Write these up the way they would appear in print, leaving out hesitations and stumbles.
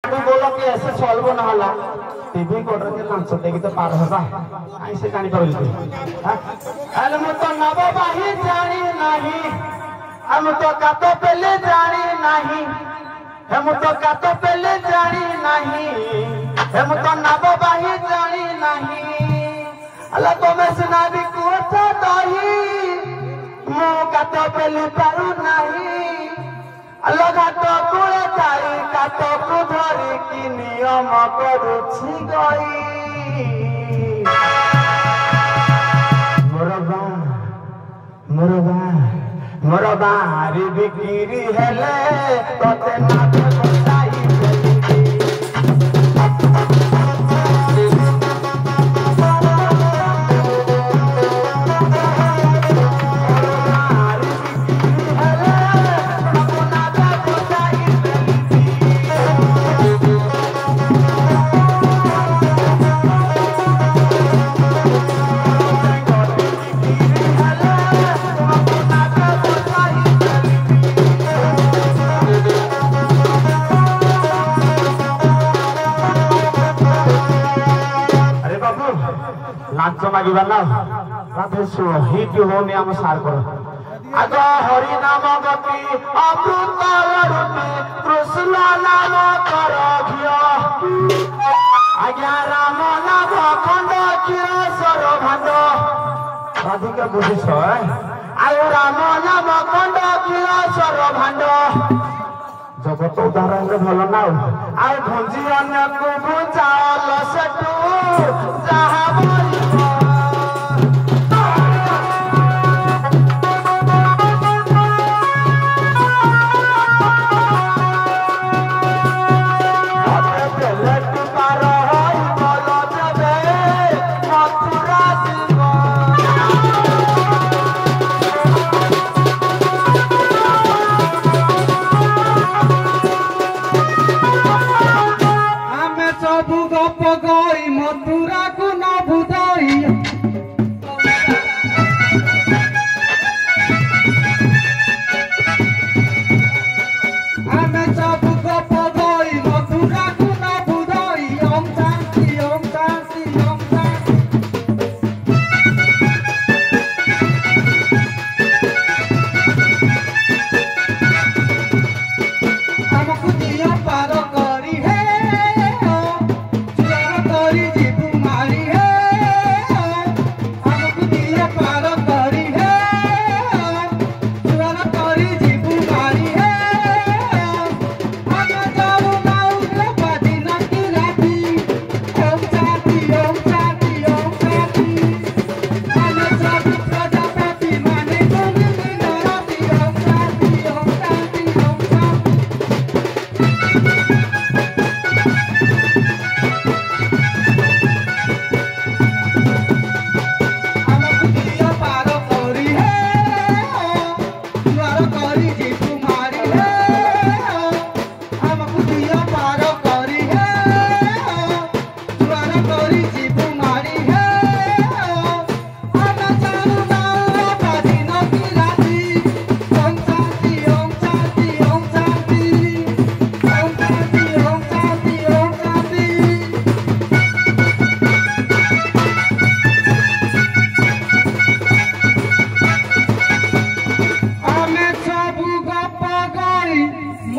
बोला कि ऐसे सॉल्व ना होला टीवी कोडर के लांच देखि तो पार होबा आई से जानि परल अल मु तो नब बाही जानी नाही हम तो कातो पहले जानी नाही हम तो कातो पहले जानी नाही हम तो नब बाही जानी नाही अल्लाह तो मैं सुना भी कोठा दही मु कातो पहले पारू नाही अल्लाह घाट कूले जाई कातो को धरी की नियम करूछि गई मोरबा री बिक्री हेले तोते नाते बसाई लांच मागिबा ना राधे शहीद होने हम सार कर आग हरि नाम गति अमृत लरुति कृष्ण नाम कर घिय आज्ञा राम नाम खंड क्षीर सर भांड राधिका बुझिस आयु राम नाम खंड क्षीर सर भांड जगत उदाहरण भल ना आ भंजी अन्य को बुझाल सेटू जहा मथुरा को न बुदाई हमें सब गप गई मथुरा को न बुदाई ओम शांति ओम शांति ओम शांति हमको दिया पार करी है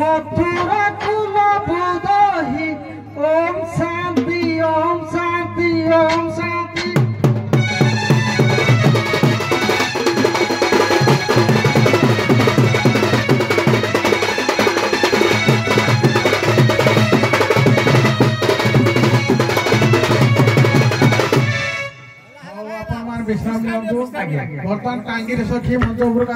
मथुरा कुल बुदही ओम शांति ओम शांति ओम शांति विश्राम बर्तमान टांगी सखी मंच उपरक